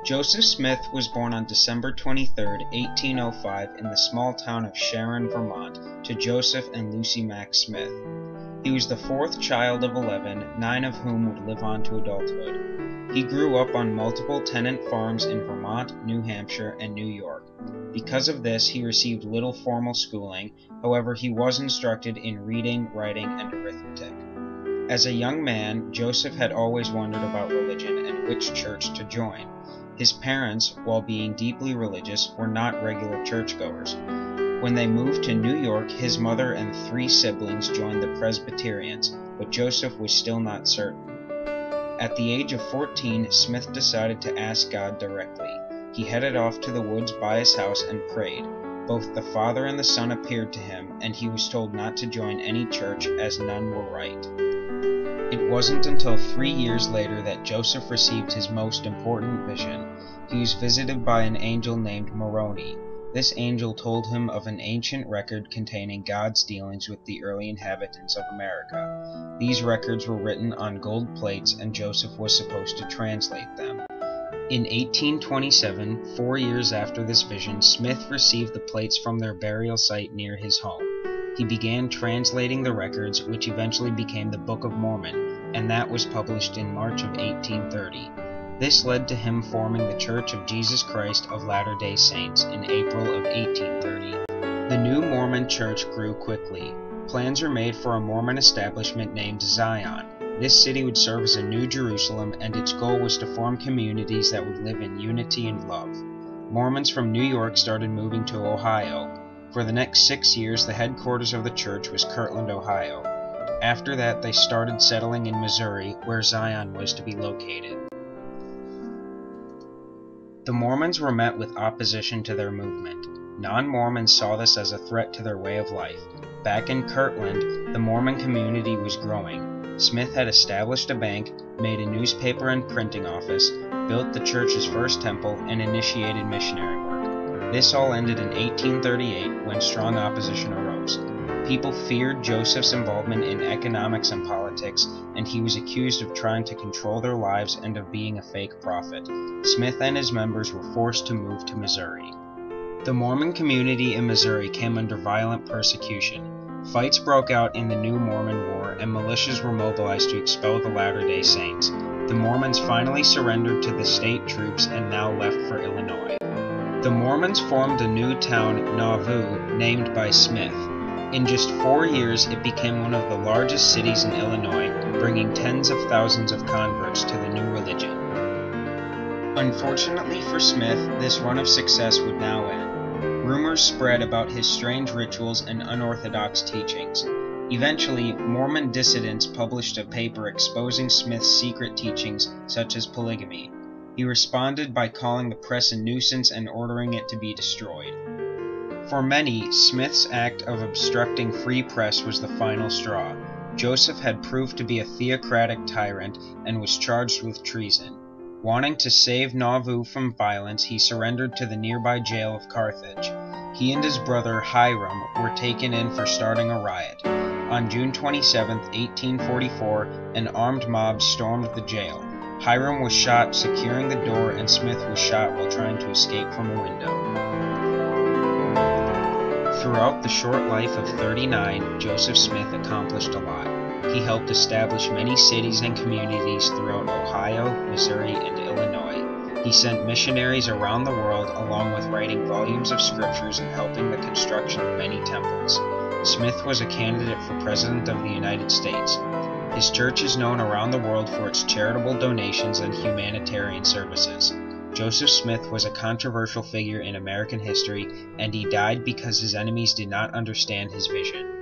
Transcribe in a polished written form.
Joseph Smith was born on December 23, 1805, in the small town of Sharon, Vermont, to Joseph and Lucy Mack Smith. He was the fourth child of 11, 9 of whom would live on to adulthood. He grew up on multiple tenant farms in Vermont, New Hampshire, and New York. Because of this, he received little formal schooling. However, he was instructed in reading, writing, and arithmetic. As a young man, Joseph had always wondered about religion and which church to join. His parents, while being deeply religious, were not regular churchgoers. When they moved to New York, his mother and 3 siblings joined the Presbyterians, but Joseph was still not certain. At the age of 14, Smith decided to ask God directly. He headed off to the woods by his house and prayed. Both the Father and the Son appeared to him, and he was told not to join any church as none were right. It wasn't until 3 years later that Joseph received his most important vision. He was visited by an angel named Moroni. This angel told him of an ancient record containing God's dealings with the early inhabitants of America. These records were written on gold plates, and Joseph was supposed to translate them. In 1827, 4 years after this vision, Smith received the plates from their burial site near his home. He began translating the records, which eventually became the Book of Mormon, and that was published in March of 1830. This led to him forming the Church of Jesus Christ of Latter-day Saints in April of 1830. The new Mormon church grew quickly. Plans were made for a Mormon establishment named Zion. This city would serve as a new Jerusalem, and its goal was to form communities that would live in unity and love. Mormons from New York started moving to Ohio. For the next 6 years, the headquarters of the church was Kirtland, Ohio. After that, they started settling in Missouri, where Zion was to be located. The Mormons were met with opposition to their movement. Non-Mormons saw this as a threat to their way of life. Back in Kirtland, the Mormon community was growing. Smith had established a bank, made a newspaper and printing office, built the church's first temple, and initiated missionary work. This all ended in 1838, when strong opposition arose. People feared Joseph's involvement in economics and politics, and he was accused of trying to control their lives and of being a fake prophet. Smith and his members were forced to move to Missouri. The Mormon community in Missouri came under violent persecution. Fights broke out in the New Mormon War, and militias were mobilized to expel the Latter-day Saints. The Mormons finally surrendered to the state troops and now left for Illinois. The Mormons formed a new town, Nauvoo, named by Smith. In just 4 years, it became one of the largest cities in Illinois, bringing tens of thousands of converts to the new religion. Unfortunately for Smith, this run of success would now end. Rumors spread about his strange rituals and unorthodox teachings. Eventually, Mormon dissidents published a paper exposing Smith's secret teachings, such as polygamy. He responded by calling the press a nuisance and ordering it to be destroyed. For many, Smith's act of obstructing free press was the final straw. Joseph had proved to be a theocratic tyrant and was charged with treason. Wanting to save Nauvoo from violence, he surrendered to the nearby jail of Carthage. He and his brother Hiram were taken in for starting a riot. On June 27, 1844, an armed mob stormed the jail. Hiram was shot securing the door, and Smith was shot while trying to escape from a window. Throughout the short life of 39, Joseph Smith accomplished a lot. He helped establish many cities and communities throughout Ohio, Missouri, and Illinois. He sent missionaries around the world, along with writing volumes of scriptures and helping the construction of many temples. Smith was a candidate for President of the United States. His church is known around the world for its charitable donations and humanitarian services. Joseph Smith was a controversial figure in American history, and he died because his enemies did not understand his vision.